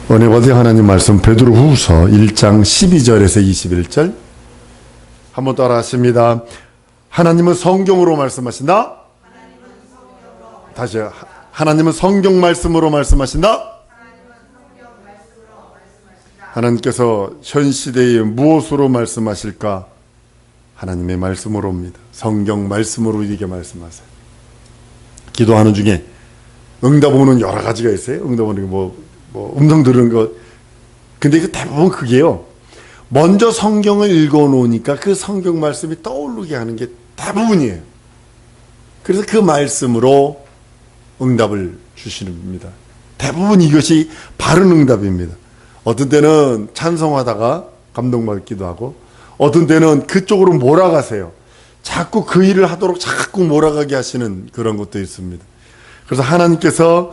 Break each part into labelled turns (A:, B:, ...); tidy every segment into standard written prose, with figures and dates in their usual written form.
A: 오늘 어디 하나님 말씀 베드로후서 1장 12절에서 21절 한번 따라 하십니다. 하나님은 성경으로 말씀하신다. 다시 하나님은 성경 말씀으로 말씀하신다. 하나님께서 현 시대에 무엇으로 말씀하실까? 하나님의 말씀으로입니다. 성경 말씀으로 이렇게 말씀하세요. 기도하는 중에 응답 오는 여러 가지가 있어요. 응답 오는 게 뭐 음성 들은 것. 근데 그 대부분 그게요. 먼저 성경을 읽어 놓으니까 그 성경 말씀이 떠오르게 하는 게 대부분이에요. 그래서 그 말씀으로 응답을 주시는 겁니다. 대부분 이것이 바른 응답입니다. 어떤 때는 찬송하다가 감동받기도 하고, 어떤 때는 그쪽으로 몰아가세요. 자꾸 그 일을 하도록 자꾸 몰아가게 하시는 그런 것도 있습니다. 그래서 하나님께서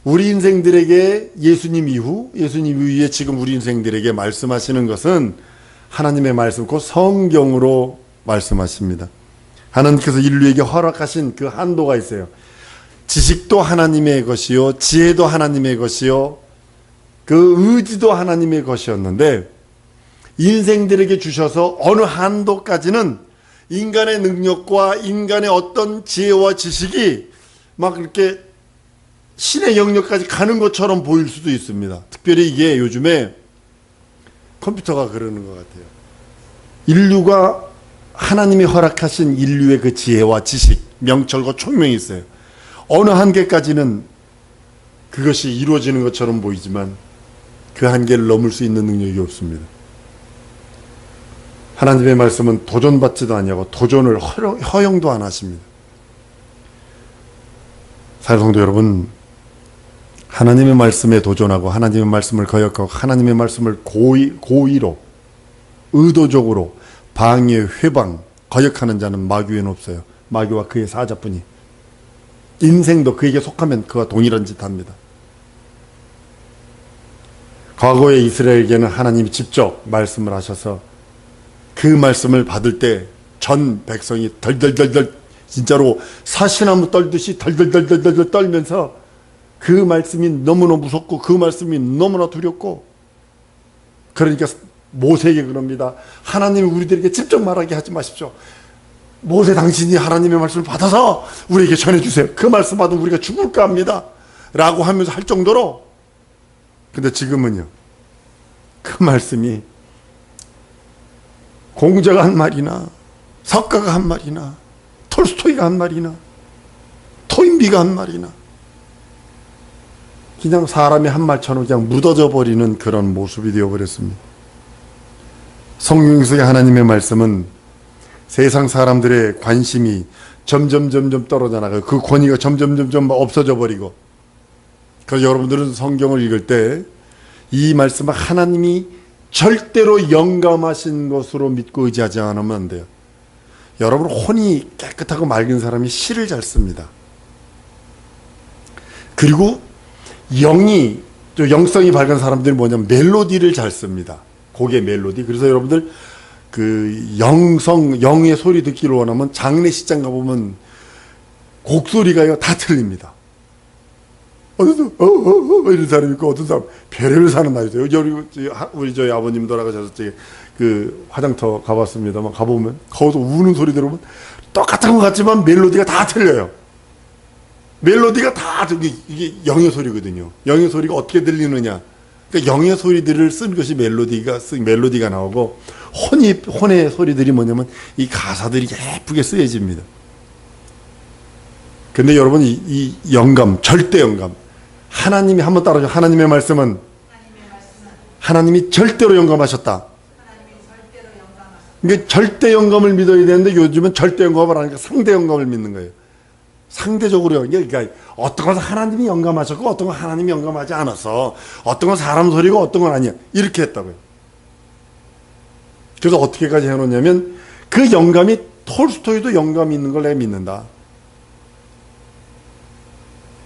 A: 우리 인생들에게 예수님 이후에 지금 우리 인생들에게 말씀하시는 것은 하나님의 말씀, 곧 성경으로 말씀하십니다. 하나님께서 인류에게 허락하신 그 한도가 있어요. 지식도 하나님의 것이요, 지혜도 하나님의 것이요, 그 의지도 하나님의 것이었는데, 인생들에게 주셔서 어느 한도까지는 인간의 능력과 인간의 어떤 지혜와 지식이 막 이렇게 신의 영역까지 가는 것처럼 보일 수도 있습니다. 특별히 이게 요즘에 컴퓨터가 그러는 것 같아요. 인류가 하나님이 허락하신 인류의 그 지혜와 지식, 명철과 총명이 있어요. 어느 한계까지는 그것이 이루어지는 것처럼 보이지만 그 한계를 넘을 수 있는 능력이 없습니다. 하나님의 말씀은 도전받지도 아니하고 도전을 허용도 안 하십니다. 사랑성도 여러분, 하나님의 말씀에 도전하고 하나님의 말씀을 거역하고 하나님의 말씀을 고의로 의도적으로 방해, 회방, 거역하는 자는 마귀에는 없어요. 마귀와 그의 사자뿐이. 인생도 그에게 속하면 그와 동일한 짓 합니다. 과거의 이스라엘에게는 하나님이 직접 말씀을 하셔서 그 말씀을 받을 때 전 백성이 덜덜덜덜 진짜로 사시나무 떨듯이 덜덜덜덜 떨면서 그 말씀이 너무나 무섭고 그 말씀이 너무나 두렵고, 그러니까 모세에게 그럽니다. 하나님이 우리들에게 직접 말하게 하지 마십시오. 모세, 당신이 하나님의 말씀을 받아서 우리에게 전해주세요. 그 말씀 받으면 우리가 죽을까 합니다 라고 하면서 할 정도로. 근데 지금은요, 그 말씀이 공자가 한 말이나 석가가 한 말이나 톨스토이가 한 말이나 토인비가 한 말이나 그냥 사람의 한 말처럼 그냥 묻어져 버리는 그런 모습이 되어버렸습니다. 성경 속의 하나님의 말씀은 세상 사람들의 관심이 점점 떨어져 나가요. 그 권위가 점점 없어져 버리고. 그래서 여러분들은 성경을 읽을 때 이 말씀은 하나님이 절대로 영감하신 것으로 믿고 의지하지 않으면 안 돼요. 여러분, 혼이 깨끗하고 맑은 사람이 시를 잘 씁니다. 그리고 영성이 밝은 사람들이 뭐냐면 멜로디를 잘 씁니다. 곡의 멜로디. 그래서 여러분들 그 영의 소리 듣기를 원하면 장례식장 가보면 곡소리가요 다 틀립니다. 어떤 사람 이런 사람이 있고, 어떤 사람 별의별 사는 날 있어요. 우리 저희 아버님 돌아가셔서 그 화장터 가봤습니다만, 가보면 거기서 우는 소리 들으면 똑같은 것 같지만 멜로디가 다 틀려요. 멜로디가 다 이게 영의 소리거든요. 영의 소리가 어떻게 들리느냐? 그러니까 영의 소리들을 쓴 것이 멜로디가 나오고, 혼의 소리들이 뭐냐면 이 가사들이 예쁘게 쓰여집니다. 근데 여러분, 이 영감, 절대 영감, 하나님이 한번 따라줘. 하나님의 말씀은 하나님이 절대로 영감하셨다. 그러니까 절대 영감을 믿어야 되는데 요즘은 절대 영감을 하니까 상대 영감을 믿는 거예요. 상대적으로. 그러니까 어떤 것은 하나님이 영감하셨고 어떤 건 하나님이 영감하지 않았어. 어떤 건 사람 소리고 어떤 건 아니야. 이렇게 했다고요. 그래서 어떻게까지 해놓냐면 그 영감이 톨스토이도 영감이 있는 걸 내가 믿는다.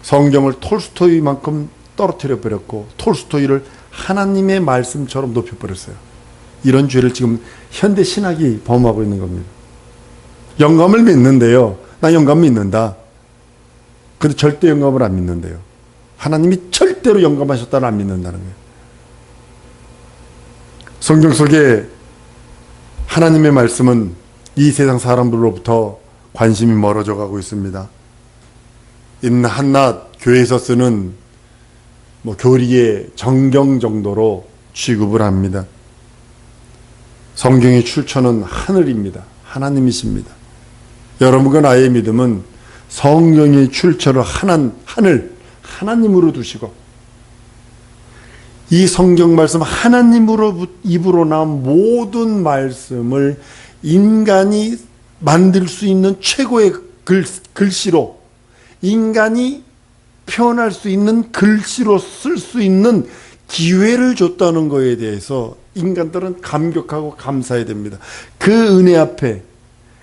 A: 성경을 톨스토이만큼 떨어뜨려 버렸고 톨스토이를 하나님의 말씀처럼 높여버렸어요. 이런 죄를 지금 현대 신학이 범하고 있는 겁니다. 영감을 믿는데요. 나 영감 믿는다. 근데 절대 영감을 안 믿는데요. 하나님이 절대로 영감하셨다는 안 믿는다는 거예요. 성경 속에 하나님의 말씀은 이 세상 사람들로부터 관심이 멀어져 가고 있습니다. 있는 한낱 교회에서 쓰는 교리의 정경 정도로 취급을 합니다. 성경의 출처는 하늘입니다. 하나님이십니다. 여러분과 나의 믿음은 성경의 출처를 하나님으로 두시고 이 성경 말씀 하나님으로 입으로 나온 모든 말씀을 인간이 만들 수 있는 최고의 글씨로 인간이 표현할 수 있는 글씨로 쓸 수 있는 기회를 줬다는 것에 대해서 인간들은 감격하고 감사해야 됩니다. 그 은혜 앞에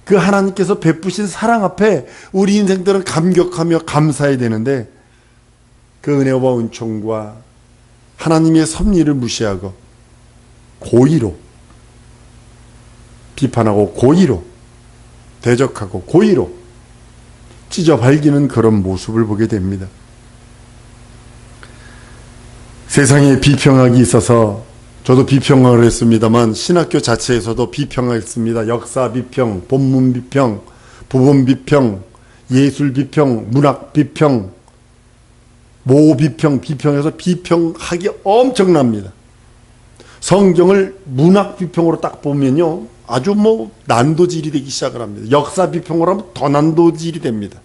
A: 그 하나님께서 베푸신 사랑 앞에 우리 인생들은 감격하며 감사해야 되는데 그 은혜와 은총과 하나님의 섭리를 무시하고 고의로 비판하고 고의로 대적하고 고의로 찢어 발기는 그런 모습을 보게 됩니다. 세상에 비평학이 있어서 저도 비평을 했습니다만 신학교 자체에서도 비평했습니다. 역사 비평, 본문 비평, 부분 비평, 예술 비평, 문학 비평, 모 비평, 비평해서 비평하기 엄청납니다. 성경을 문학 비평으로 딱 보면요, 아주 난도질이 되기 시작을 합니다. 역사 비평으로 하면 더 난도질이 됩니다.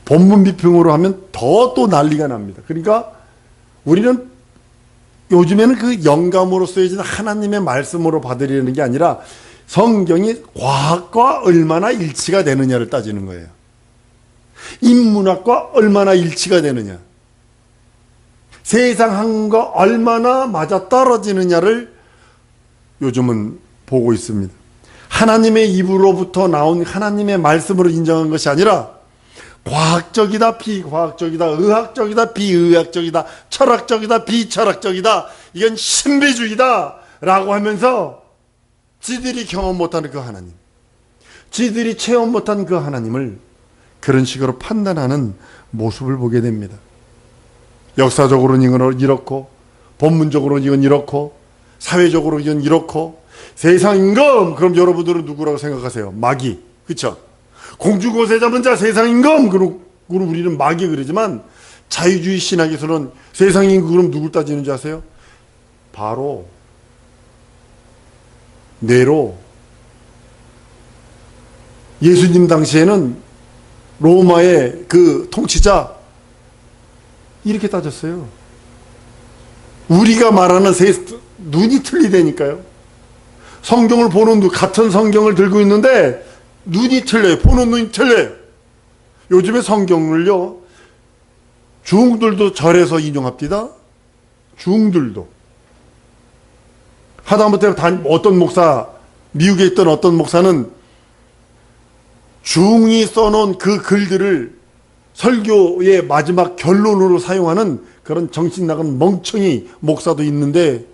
A: 본문 비평으로 하면 더 또 난리가 납니다. 그러니까 우리는 요즘에는 그 영감으로 쓰여진 하나님의 말씀으로 받으려는 게 아니라 성경이 과학과 얼마나 일치가 되느냐를 따지는 거예요. 인문학과 얼마나 일치가 되느냐, 세상과 얼마나 맞아떨어지느냐를 요즘은 보고 있습니다. 하나님의 입으로부터 나온 하나님의 말씀으로 인정한 것이 아니라 과학적이다, 비과학적이다, 의학적이다, 비의학적이다, 철학적이다, 비철학적이다, 이건 신비주의다 라고 하면서 지들이 경험 못하는 그 하나님, 지들이 체험 못한 그 하나님을 그런 식으로 판단하는 모습을 보게 됩니다. 역사적으로는 이건 이렇고, 본문적으로는 이건 이렇고, 사회적으로 이건 이렇고, 세상임금! 그럼 여러분들은 누구라고 생각하세요? 마귀. 그쵸? 공주곳에 잡은 자 세상임금! 그럼 우리는 마귀 그러지만 자유주의 신학에서는 세상임금 그럼 누굴 따지는지 아세요? 바로 네로. 예수님 당시에는 로마의 그 통치자 이렇게 따졌어요. 우리가 말하는 눈이 틀리다니까요. 성경을 보는 눈, 같은 성경을 들고 있는데 눈이 틀려요. 보는 눈이 틀려요. 요즘에 성경을요, 중들도 절에서 인용합니다. 중들도. 하다못해 어떤 목사, 미국에 있던 어떤 목사는 중이 써놓은 그 글들을 설교의 마지막 결론으로 사용하는 그런 정신 나간 멍청이 목사도 있는데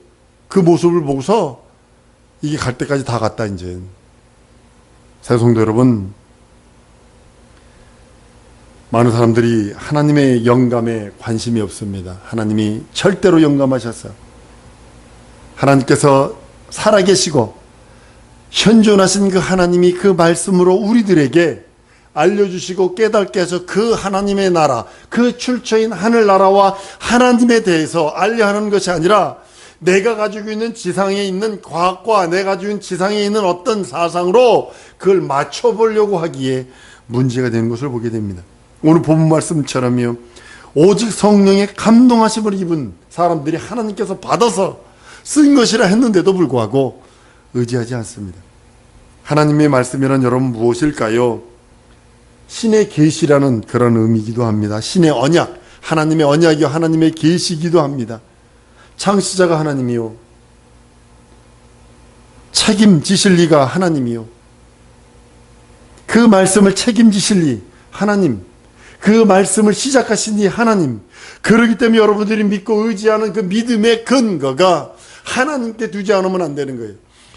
A: 그 모습을 보고서 이게 갈 때까지 다 갔다 이제. 사성도 여러분, 많은 사람들이 하나님의 영감에 관심이 없습니다. 하나님이 절대로 영감하셨어요. 하나님께서 살아계시고 현존하신 그 하나님이 그 말씀으로 우리들에게 알려주시고 깨닫게 해서 그 하나님의 나라, 그 출처인 하늘나라와 하나님에 대해서 알려 하는 것이 아니라 내가 가지고 있는 지상에 있는 과학과 내가 가지고 있는 지상에 있는 어떤 사상으로 그걸 맞춰보려고 하기에 문제가 되는 것을 보게 됩니다. 오늘 본문 말씀처럼요, 오직 성령의 감동하심을 입은 사람들이 하나님께서 받아서 쓴 것이라 했는데도 불구하고 의지하지 않습니다. 하나님의 말씀이란 여러분 무엇일까요? 신의 계시라는 그런 의미이기도 합니다. 신의 언약, 하나님의 언약이요 하나님의 계시이기도 합니다. 창시자가 하나님이요, 책임지실 리가 하나님이요, 그 말씀을 책임지실 리 하나님, 그 말씀을 시작하신 이 하나님. 그렇기 때문에 여러분들이 믿고 의지하는 그 믿음의 근거가 하나님께 두지 않으면 안 되는 거예요.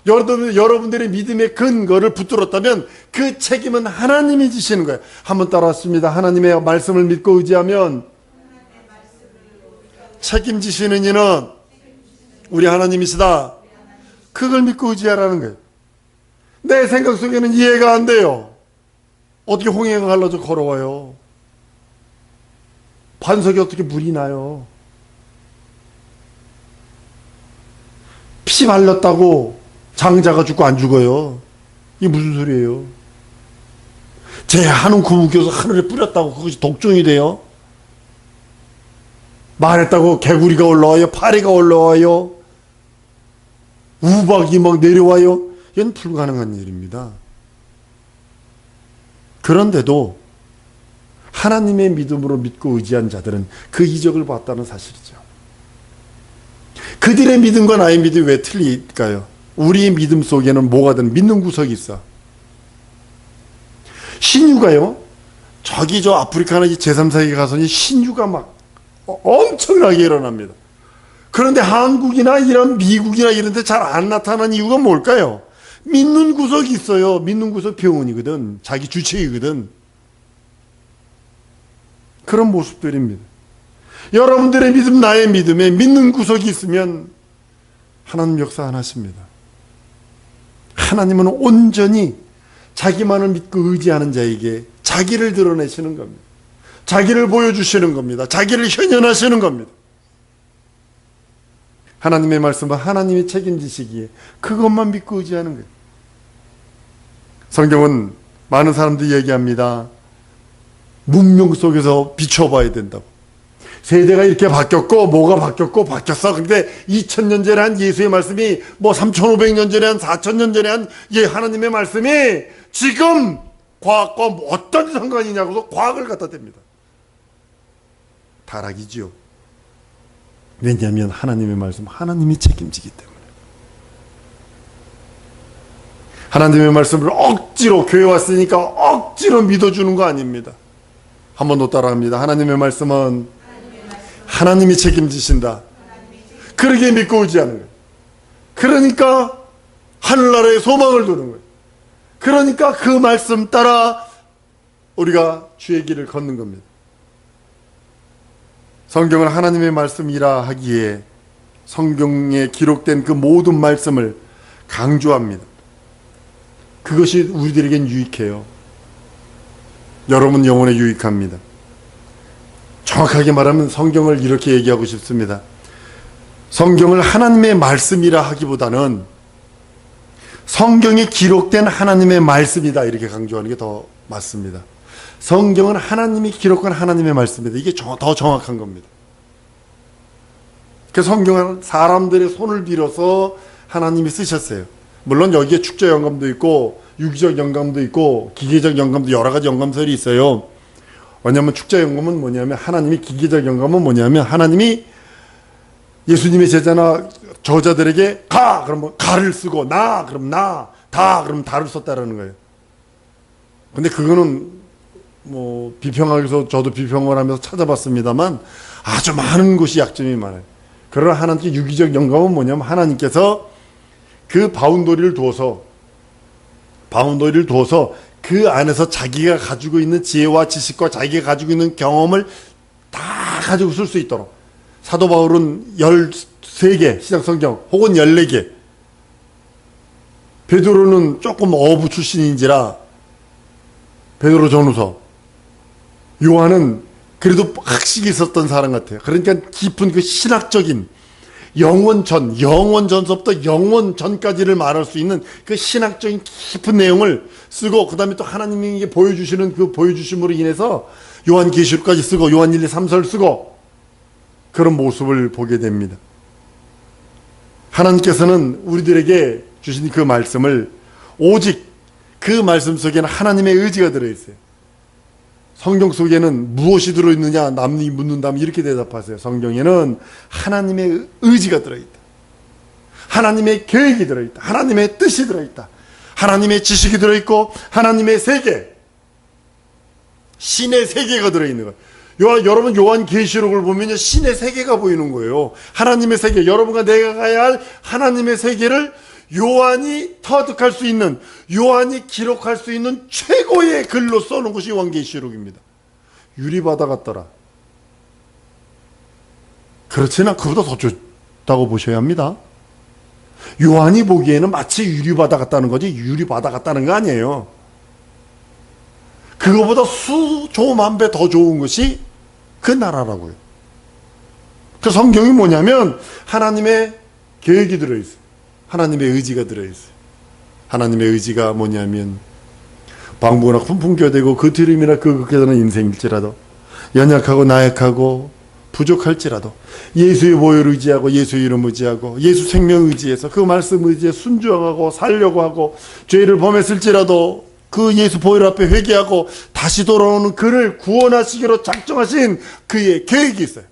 A: 여러분들의 믿음의 근거를 붙들었다면 그 책임은 하나님이 지시는 거예요. 한번 따라왔습니다. 하나님의 말씀을 믿고 의지하면 책임지시는 이는 우리 하나님이시다. 그걸 믿고 의지하라는 거예요. 내 생각 속에는 이해가 안 돼요. 어떻게 홍해가 갈라져 걸어와요? 반석이 어떻게 물이 나요? 피 발렸다고 장자가 죽고 안 죽어요? 이게 무슨 소리예요? 제 한운 구부겨서 하늘에 뿌렸다고 그것이 독종이 돼요? 말했다고 개구리가 올라와요? 파리가 올라와요? 우박이 막 내려와요? 이건 불가능한 일입니다. 그런데도 하나님의 믿음으로 믿고 의지한 자들은 그 이적을 봤다는 사실이죠. 그들의 믿음과 나의 믿음이 왜 틀릴까요? 우리의 믿음 속에는 뭐가든 믿는 구석이 있어. 신유가요, 저기 저 아프리카나 제3세계 가서 신유가 막 엄청나게 일어납니다. 그런데 한국이나 이런 미국이나 이런 데 잘 안 나타나는 이유가 뭘까요? 믿는 구석이 있어요. 믿는 구석 병원이거든. 자기 주체이거든. 그런 모습들입니다. 여러분들의 믿음, 나의 믿음에 믿는 구석이 있으면 하나님 역사 안 하십니다. 하나님은 온전히 자기만을 믿고 의지하는 자에게 자기를 드러내시는 겁니다. 자기를 보여주시는 겁니다. 자기를 현현하시는 겁니다. 하나님의 말씀은 하나님이 책임지시기에 그것만 믿고 의지하는 거예요. 성경은 많은 사람들이 얘기합니다. 문명 속에서 비춰봐야 된다고. 세대가 이렇게 바뀌었고 뭐가 바뀌었고 바뀌었어. 근데 2000년 전에 한 예수의 말씀이 뭐 3500년 전에 한 4000년 전에 한 하나님의 말씀이 지금 과학과 어떤 상관이냐고도 과학을 갖다 댑니다. 타락이지요. 왜냐하면 하나님의 말씀, 하나님이 책임지기 때문에. 하나님의 말씀을 억지로 교회 왔으니까 억지로 믿어주는 거 아닙니다. 한 번 더 따라합니다. 하나님의 말씀은 하나님이 책임지신다. 그러게 믿고 의지하는 거예요. 그러니까 하늘나라에 소망을 두는 거예요. 그러니까 그 말씀 따라 우리가 주의 길을 걷는 겁니다. 성경은 하나님의 말씀이라 하기에 성경에 기록된 그 모든 말씀을 강조합니다. 그것이 우리들에겐 유익해요. 여러분 영혼에 유익합니다. 정확하게 말하면 성경을 이렇게 얘기하고 싶습니다. 성경을 하나님의 말씀이라 하기보다는 성경에 기록된 하나님의 말씀이다 이렇게 강조하는 게 더 맞습니다. 성경은 하나님이 기록한 하나님의 말씀이다. 이게 더 정확한 겁니다. 그 성경은 사람들의 손을 빌어서 하나님이 쓰셨어요. 물론 여기에 축적 영감도 있고 유기적 영감도 있고 기계적 영감도 여러 가지 영감설이 있어요. 왜냐하면 축적 영감은 뭐냐면 하나님이, 기계적 영감은 뭐냐면 하나님이 예수님의 제자나 저자들에게 가! 그러면 가를 쓰고 나! 그럼 나! 다! 그러면 다를 썼다라는 거예요. 근데 그거는 뭐 비평하기서 저도 비평을 하면서 찾아봤습니다만 아주 많은 곳이 약점이 많아요. 그러나 하나님께 유기적 영감은 뭐냐면 하나님께서 그 바운더리를 두어서 그 안에서 자기가 가지고 있는 지혜와 지식과 자기가 가지고 있는 경험을 다 가지고 쓸 수 있도록. 사도 바울은 13개 신약성경 혹은 14개, 베드로는 조금 어부 출신인지라 베드로 전후서, 요한은 그래도 학식이 있었던 사람 같아요. 그러니까 깊은 그 신학적인 영원전서부터 영원전까지를 말할 수 있는 그 신학적인 깊은 내용을 쓰고, 그 다음에 또 하나님이 보여주시는 그 보여주심으로 인해서 요한계시록까지 쓰고 요한 1, 2, 3서를 쓰고 그런 모습을 보게 됩니다. 하나님께서는 우리들에게 주신 그 말씀을 오직 그 말씀 속에는 하나님의 의지가 들어있어요. 성경 속에는 무엇이 들어있느냐 남이 묻는다면 이렇게 대답하세요. 성경에는 하나님의 의지가 들어있다. 하나님의 계획이 들어있다. 하나님의 뜻이 들어있다. 하나님의 지식이 들어있고 하나님의 세계, 신의 세계가 들어있는 거예요. 여러분 요한계시록을 보면 신의 세계가 보이는 거예요. 하나님의 세계, 여러분과 내가 가야 할 하나님의 세계를 요한이 터득할 수 있는, 요한이 기록할 수 있는 최고의 글로 써놓은 것이 요한계시록입니다. 유리바다 같더라. 그렇지나 그보다 더 있다고 보셔야 합니다. 요한이 보기에는 마치 유리바다 같다는 거지 유리바다 같다는 거 아니에요. 그거보다 수조만 배 더 좋은 것이 그 나라라고요. 그 성경이 뭐냐면 하나님의 계획이 들어있어요. 하나님의 의지가 들어있어요. 하나님의 의지가 뭐냐면 방부나 훈풍교되고 그 드림이나 그 극해서는 인생일지라도 연약하고 나약하고 부족할지라도 예수의 보혈 의지하고 예수의 이름 의지하고 예수 생명 의지해서 그 말씀 의지에 순종하고 살려고 하고 죄를 범했을지라도 그 예수 보혈 앞에 회개하고 다시 돌아오는 그를 구원하시기로 작정하신 그의 계획이 있어요.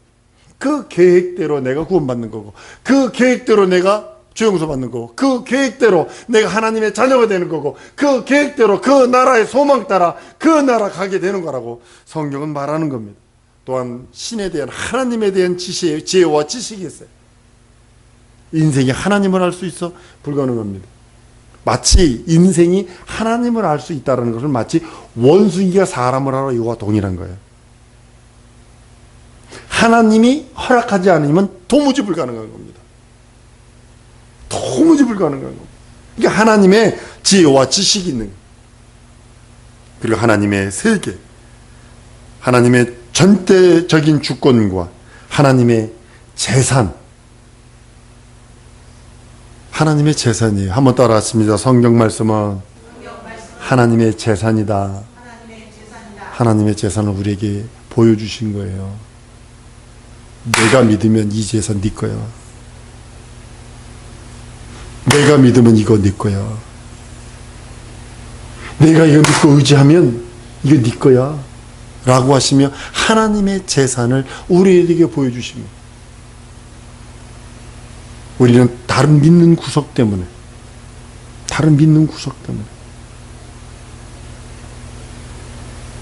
A: 그 계획대로 내가 구원받는 거고 그 계획대로 내가 죄 용서 받는 거고 그 계획대로 내가 하나님의 자녀가 되는 거고 그 계획대로 그 나라의 소망 따라 그 나라 가게 되는 거라고 성경은 말하는 겁니다. 또한 신에 대한 하나님에 대한 지혜와 지식이 있어요. 인생이 하나님을 알 수 있어 불가능합니다. 마치 인생이 하나님을 알 수 있다는 것은 마치 원숭이가 사람을 알아 이거와 동일한 거예요. 하나님이 허락하지 않으면 도무지 불가능한 겁니다. 도무지 불가능한 겁니다. 그러니까 하나님의 지혜와 지식이 있는 거예요. 그리고 하나님의 세계, 하나님의 전대적인 주권과 하나님의 재산, 하나님의 재산이에요. 한번 따라하십니다. 성경 말씀은 하나님의 재산이다. 하나님의 재산을 우리에게 보여주신 거예요. 내가 믿으면 이 재산 네 거야. 내가 믿으면 이거 네 거야. 내가 이거 믿고 의지하면 이거 네 거야. 라고 하시며 하나님의 재산을 우리에게 보여주십니다. 우리는 다른 믿는 구석 때문에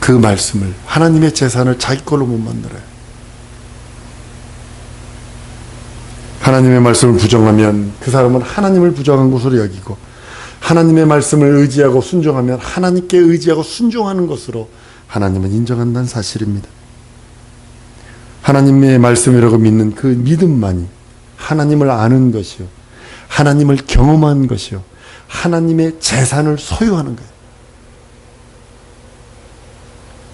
A: 그 말씀을 하나님의 재산을 자기 걸로 못 만들어요. 하나님의 말씀을 부정하면 그 사람은 하나님을 부정한 것으로 여기고 하나님의 말씀을 의지하고 순종하면 하나님께 의지하고 순종하는 것으로 하나님은 인정한다는 사실입니다. 하나님의 말씀이라고 믿는 그 믿음만이 하나님을 아는 것이요, 하나님을 경험한 것이요, 하나님의 재산을 소유하는 거예요.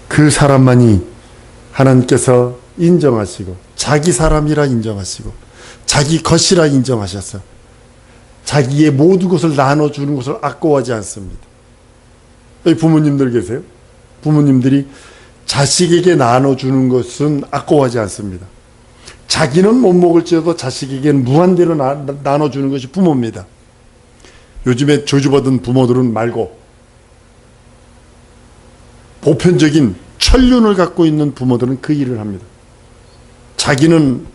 A: 그 사람만이 하나님께서 인정하시고 자기 사람이라 인정하시고 자기 것이라 인정하셔서 자기의 모든 것을 나눠주는 것을 아까워하지 않습니다. 여기 부모님들 계세요? 부모님들이 자식에게 나눠주는 것은 아까워하지 않습니다. 자기는 못 먹을지라도 자식에게는 무한대로 나눠주는 것이 부모입니다. 요즘에 저주받은 부모들은 말고 보편적인 천륜을 갖고 있는 부모들은 그 일을 합니다. 자기는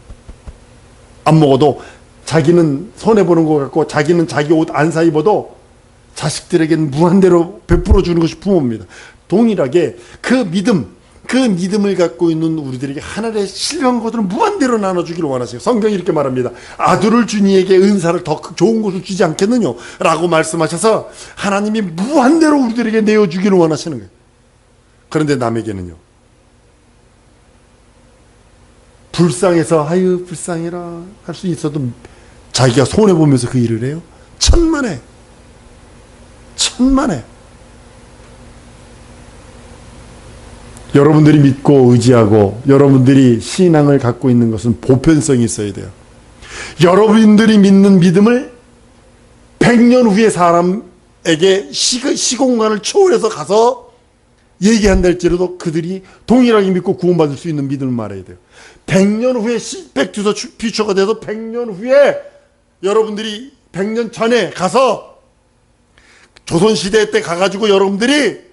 A: 안 먹어도 자기는 손해보는 것 같고 자기는 자기 옷 안 사 입어도 자식들에게는 무한대로 베풀어 주는 것이 부모입니다. 동일하게 그 믿음을 갖고 있는 우리들에게 하늘의 신령한 것들은 무한대로 나눠주기를 원하세요. 성경이 이렇게 말합니다. 아들을 주니에게 은사를 더 좋은 것을 주지 않겠느냐 라고 말씀하셔서 하나님이 무한대로 우리들에게 내어주기를 원하시는 거예요. 그런데 남에게는요, 불쌍해서 아유 불쌍해라 할 수 있어도 자기가 손해보면서 그 일을 해요. 천만에 여러분들이 믿고 의지하고 여러분들이 신앙을 갖고 있는 것은 보편성이 있어야 돼요. 여러분들이 믿는 믿음을 100년 후에 사람에게 시공간을 초월해서 가서 얘기한다 할지라도 그들이 동일하게 믿고 구원받을 수 있는 믿음을 말해야 돼요. 100년 후에 백투더 퓨처가 돼서 100년 후에 여러분들이 100년 전에 가서 조선시대 때 가가지고 여러분들이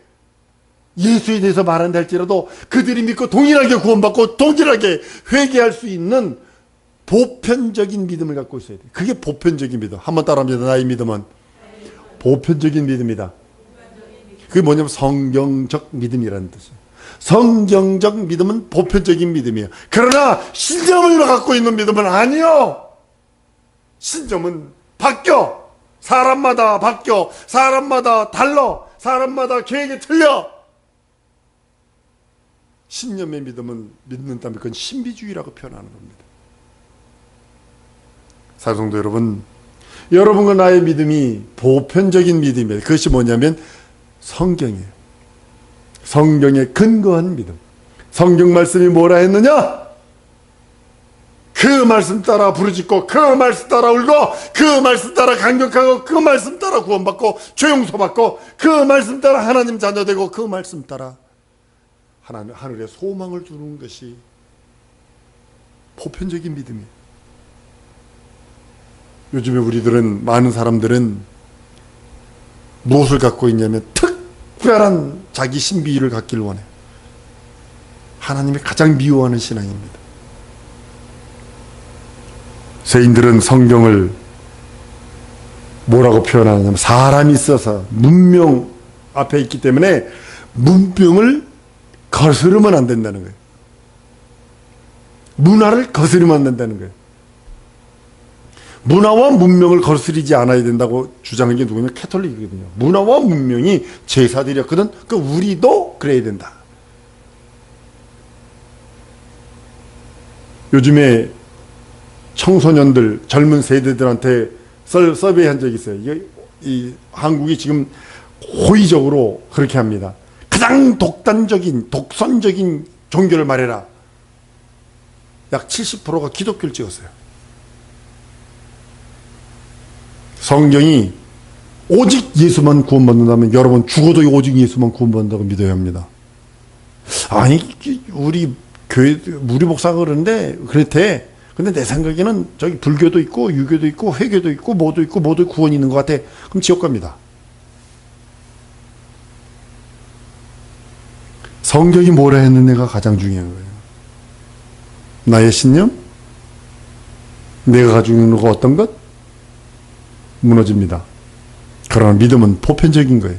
A: 예수에 대해서 말한다 할지라도 그들이 믿고 동일하게 구원받고 동일하게 회개할 수 있는 보편적인 믿음을 갖고 있어야 돼요. 그게 보편적인 믿음. 한번 따라합니다. 나의 믿음은 보편적인 믿음이다. 그게 뭐냐면 성경적 믿음이라는 뜻이에요. 성경적 믿음은 보편적인 믿음이에요. 그러나 신점을 갖고 있는 믿음은 아니요. 신점은 바뀌어. 사람마다 바뀌어. 사람마다 달라. 사람마다 계획이 틀려. 신념의 믿음은 믿는다면 그건 신비주의라고 표현하는 겁니다. 사성도 여러분, 여러분과 나의 믿음이 보편적인 믿음이에요. 그것이 뭐냐면 성경이에요. 성경에 근거한 믿음. 성경 말씀이 뭐라 했느냐? 그 말씀 따라 부르짖고, 그 말씀 따라 울고, 그 말씀 따라 강격하고, 그 말씀 따라 구원받고 죄용서받고, 그 말씀 따라 하나님 자녀되고, 그 말씀 따라 하나님 하늘에 소망을 두는 것이 보편적인 믿음이에요. 요즘에 우리들은, 많은 사람들은 무엇을 갖고 있냐면 특별한 자기 신비를 갖기를 원해요. 하나님이 가장 미워하는 신앙입니다. 세인들은 성경을 뭐라고 표현하냐면, 사람이 있어서 문명 앞에 있기 때문에 문명을 거스르면 안 된다는 거예요. 문화를 거스르면 안 된다는 거예요. 문화와 문명을 거스르지 않아야 된다고 주장한 게 누구냐면 캐톨릭이거든요. 문화와 문명이 제사들이었거든. 그 우리도 그래야 된다. 요즘에 청소년들, 젊은 세대들한테 서베이한 적이 있어요. 이 한국이 지금 호의적으로 그렇게 합니다. 가장 독선적인 종교를 말해라. 약 70%가 기독교를 찍었어요. 성경이 오직 예수만 구원받는다면 여러분 죽어도 오직 예수만 구원받는다고 믿어야 합니다. 아니, 우리 교회, 우리 목사가 그러는데 그렇대. 근데 내 생각에는 저기 불교도 있고 유교도 있고 회교도 있고 뭐도 있고 모두 구원이 있는 것 같아. 그럼 지옥 갑니다. 성경이 뭐라 했느냐가 가장 중요한 거예요. 나의 신념? 내가 가지고 있는 거 어떤 것? 무너집니다. 그러나 믿음은 보편적인 거예요.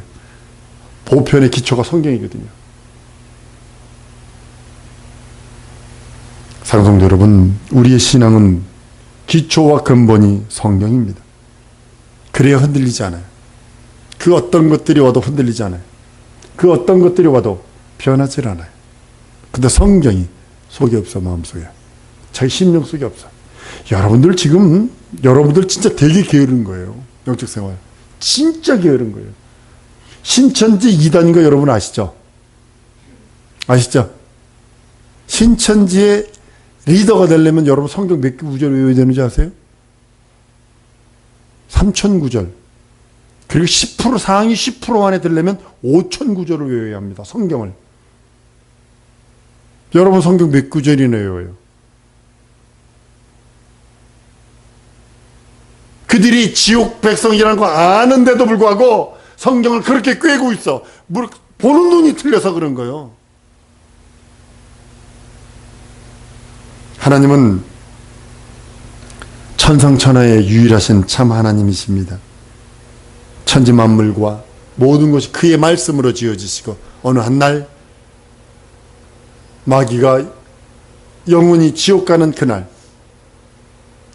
A: 보편의 기초가 성경이거든요. 사랑성도 여러분, 우리의 신앙은 기초와 근본이 성경입니다. 그래야 흔들리지 않아요. 그 어떤 것들이 와도 흔들리지 않아요. 그 어떤 것들이 와도 변하지 않아요. 근데 성경이 속에 없어, 마음속에. 자기 심령 속에 없어. 여러분들 진짜 되게 게으른 거예요. 영적 생활. 진짜 게으른 거예요. 신천지 2단인 거 여러분 아시죠? 아시죠? 신천지의 리더가 되려면 여러분 성경 몇 구절 외워야 되는지 아세요? 3,000구절. 그리고 10% 상위 10% 안에 들려면 5,000구절을 외워야 합니다. 성경을. 여러분 성경 몇 구절이나 외워요? 그들이 지옥 백성이라는 거 아는데도 불구하고 성경을 그렇게 꿰고 있어. 보는 눈이 틀려서 그런 거예요. 하나님은 천상천하의 유일하신 참 하나님이십니다. 천지 만물과 모든 것이 그의 말씀으로 지어지시고 어느 한날 마귀가 영원히 지옥 가는 그날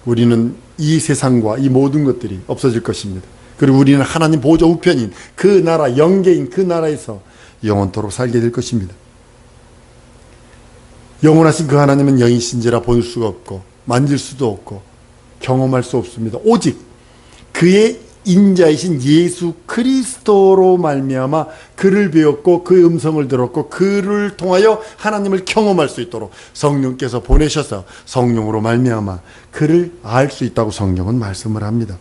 A: 우리는 이 세상과 이 모든 것들이 없어질 것입니다. 그리고 우리는 하나님 보좌 우편인 그 나라, 영계인 그 나라에서 영원토록 살게 될 것입니다. 영원하신 그 하나님은 영이신지라 볼 수가 없고 만질 수도 없고 경험할 수 없습니다. 오직 그의 인자이신 예수 그리스도로 말미암아 그를 배웠고 그의 음성을 들었고 그를 통하여 하나님을 경험할 수 있도록 성령께서 보내셔서 성령으로 말미암아 그를 알 수 있다고 성경은 말씀을 합니다.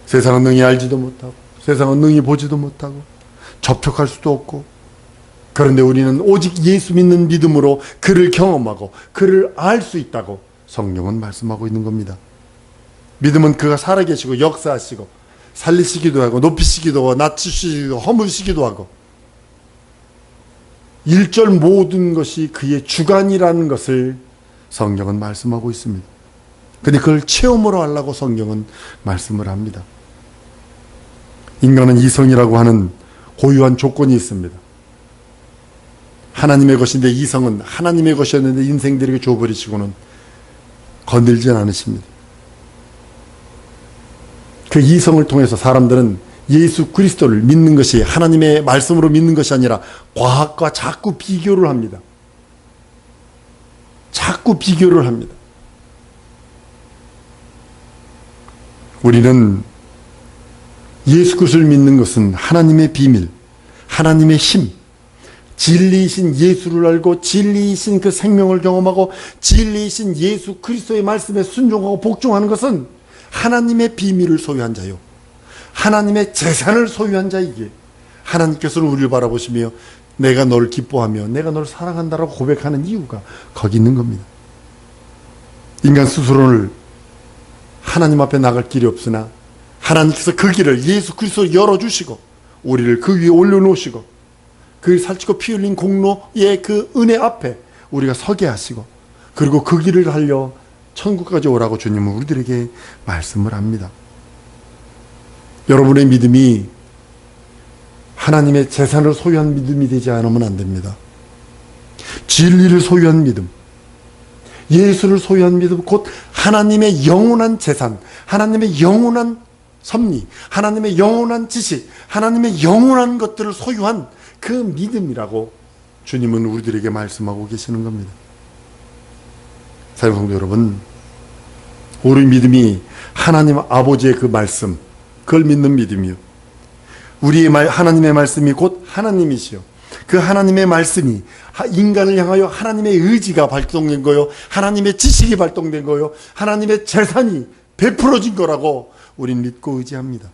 A: 세상은 능히 알지도 못하고 세상은 능히 보지도 못하고 접촉할 수도 없고 그런데 우리는 오직 예수 믿는 믿음으로 그를 경험하고 그를 알 수 있다고 성경은 말씀하고 있는 겁니다. 믿음은 그가 살아계시고 역사하시고 살리시기도 하고 높이시기도 하고 낮추시기도 하고 허무시기도 하고 1절 모든 것이 그의 주관이라는 것을 성경은 말씀하고 있습니다. 근데 그걸 체험으로 하려고 성경은 말씀을 합니다. 인간은 이성이라고 하는 고유한 조건이 있습니다. 하나님의 것인데 이성은 하나님의 것이었는데 인생들에게 줘버리시고는 건들지 않으십니다. 그 이성을 통해서 사람들은 예수 그리스도를 믿는 것이 하나님의 말씀으로 믿는 것이 아니라 과학과 자꾸 비교를 합니다. 자꾸 비교를 합니다. 우리는 예수 그리스도를 믿는 것은 하나님의 비밀, 하나님의 힘, 진리이신 예수를 알고 진리이신 그 생명을 경험하고 진리이신 예수 그리스도의 말씀에 순종하고 복종하는 것은 하나님의 비밀을 소유한 자요, 하나님의 재산을 소유한 자이기에 하나님께서는 우리를 바라보시며 내가 너를 기뻐하며 내가 너를 사랑한다라고 고백하는 이유가 거기 있는 겁니다. 인간 스스로를 하나님 앞에 나갈 길이 없으나 하나님께서 그 길을 예수 그리스도로 열어주시고 우리를 그 위에 올려놓으시고 그 살찌고 피 흘린 공로의 그 은혜 앞에 우리가 서게 하시고 그리고 그 길을 달려 천국까지 오라고 주님은 우리들에게 말씀을 합니다. 여러분의 믿음이 하나님의 재산을 소유한 믿음이 되지 않으면 안 됩니다. 진리를 소유한 믿음, 예수를 소유한 믿음, 곧 하나님의 영원한 재산, 하나님의 영원한 섭리, 하나님의 영원한 지식, 하나님의 영원한 것들을 소유한 그 믿음이라고 주님은 우리들에게 말씀하고 계시는 겁니다. 사랑하는 성도 여러분, 우리 믿음이 하나님 아버지의 그 말씀, 그걸 믿는 믿음이요, 우리의 하나님의 말씀이 곧 하나님이시요, 그 하나님의 말씀이 인간을 향하여 하나님의 의지가 발동된 거요, 하나님의 지식이 발동된 거요, 하나님의 재산이 베풀어진 거라고 우리는 믿고 의지합니다.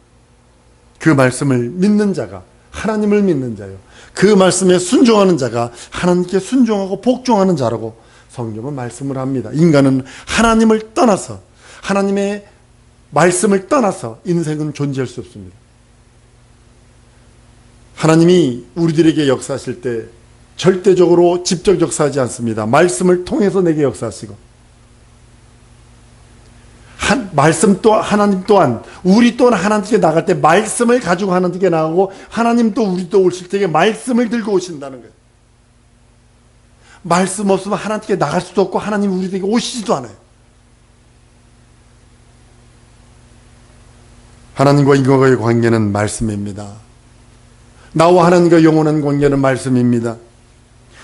A: 그 말씀을 믿는 자가 하나님을 믿는 자요, 그 말씀에 순종하는 자가 하나님께 순종하고 복종하는 자라고 성경은 말씀을 합니다. 인간은 하나님을 떠나서, 하나님의 말씀을 떠나서 인생은 존재할 수 없습니다. 하나님이 우리들에게 역사하실 때 절대적으로 직접 역사하지 않습니다. 말씀을 통해서 내게 역사하시고, 말씀 또 하나님 또한 우리 또한 하나님께 나갈 때 말씀을 가지고 하나님께 나가고, 하나님 또 우리 또 오실 때에 말씀을 들고 오신다는 거예요. 말씀 없으면 하나님께 나갈 수도 없고 하나님 우리에게 오시지도 않아요. 하나님과 인간과의 관계는 말씀입니다. 나와 하나님과 영원한 관계는 말씀입니다.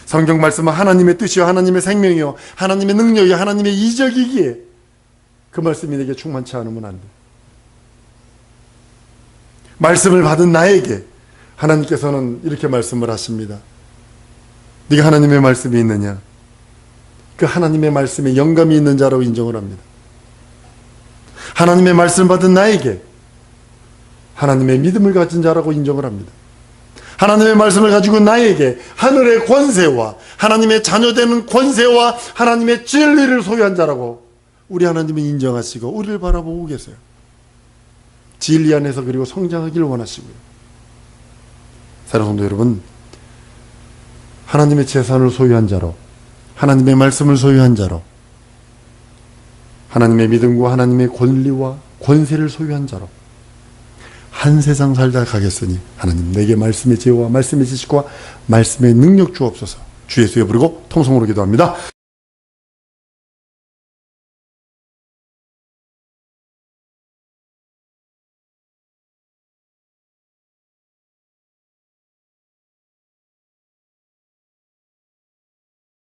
A: 성경 말씀은 하나님의 뜻이요, 하나님의 생명이요, 하나님의 능력이요, 하나님의 이적이기에 그 말씀이 내게 충만치 않으면 안 돼. 말씀을 받은 나에게 하나님께서는 이렇게 말씀을 하십니다. 네가 하나님의 말씀이 있느냐? 그 하나님의 말씀에 영감이 있는 자라고 인정을 합니다. 하나님의 말씀을 받은 나에게 하나님의 믿음을 가진 자라고 인정을 합니다. 하나님의 말씀을 가지고 나에게 하늘의 권세와 하나님의 자녀되는 권세와 하나님의 진리를 소유한 자라고 우리 하나님은 인정하시고 우리를 바라보고 계세요. 진리 안에서 그리고 성장하기를 원하시고요. 사랑하는 성도 여러분, 하나님의 재산을 소유한 자로, 하나님의 말씀을 소유한 자로, 하나님의 믿음과 하나님의 권리와 권세를 소유한 자로 한 세상 살다 가겠으니 하나님 내게 말씀의 지혜와 말씀의 지식과 말씀의 능력 주옵소서. 주 예수의 부르고 통성으로 기도합니다.